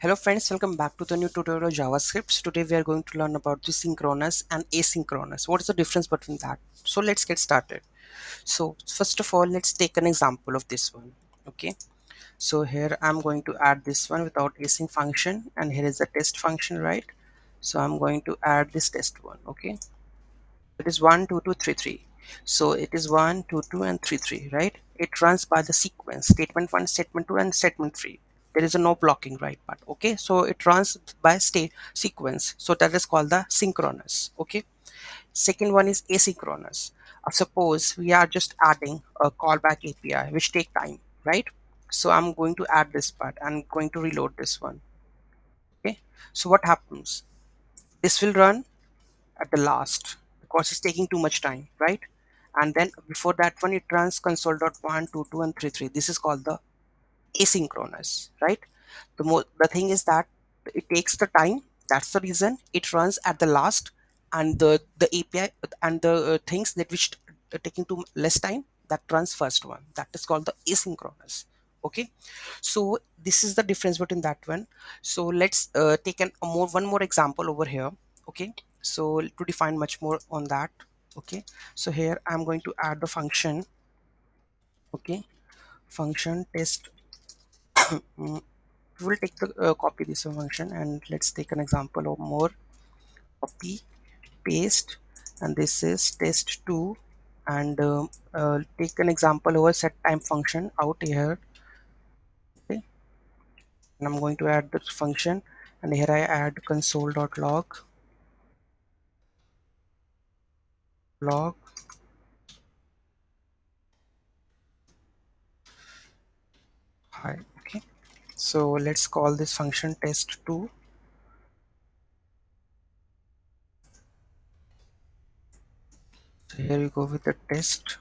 Hello friends, welcome back to the new tutorial of JavaScript. Today we are going to learn about the synchronous and asynchronous. What is the difference between that? So let's get started. So first of all, let's take an example of this one. Okay. So here I'm going to add this one without async function, and here is the test function, right? So I'm going to add this test one. Okay. It is 1 2 2 3 3. So it is 1 2 2 and 3 3, right? It runs by the sequence statement 1, statement 2 and statement 3. There is a no blocking, right? But okay, so it runs by state sequence, so that is called the synchronous. Okay, second one is asynchronous. Suppose we are just adding a callback API which take time, right? So I'm going to add this part. I'm going to reload this one. Okay, so what happens, this will run at the last because it's taking too much time, right? And then before that one, it runs console.1 2 2 and 3 3. This is called the asynchronous, right? The thing is that it takes the time. That's the reason it runs at the last, and the API and the things that which taking too less time, that runs first one. That is called the asynchronous. Okay, so this is the difference between that one. So let's take one more example over here. Okay, so to define much more on that. Okay, so here I'm going to add the function. Okay, function test. We will take the copy this function, and let's take an example of more. Copy paste, and this is test2, and take an example over set time function out here. Okay, and I'm going to add this function, and here I add console.log hi. Okay, so let's call this function test2. So here we go with the test2,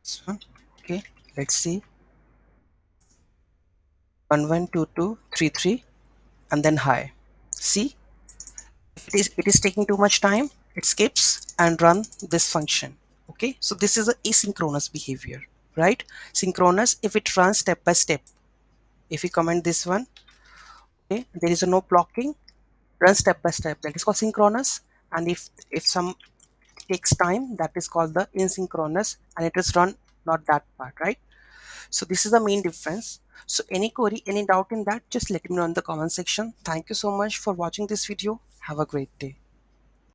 this one. Okay, let's see, 1 1 2 2 3 3, and then hi. See, it is taking too much time, it skips and run this function. Okay, so this is a asynchronous behavior, right? Synchronous, if it runs step by step. If we comment this one, okay, there is a no blocking, run step by step, that is called synchronous. And if some takes time, that is called the asynchronous, and it is run not that part, right? So this is the main difference. So any query, any doubt in that, just let me know in the comment section. Thank you so much for watching this video. Have a great day.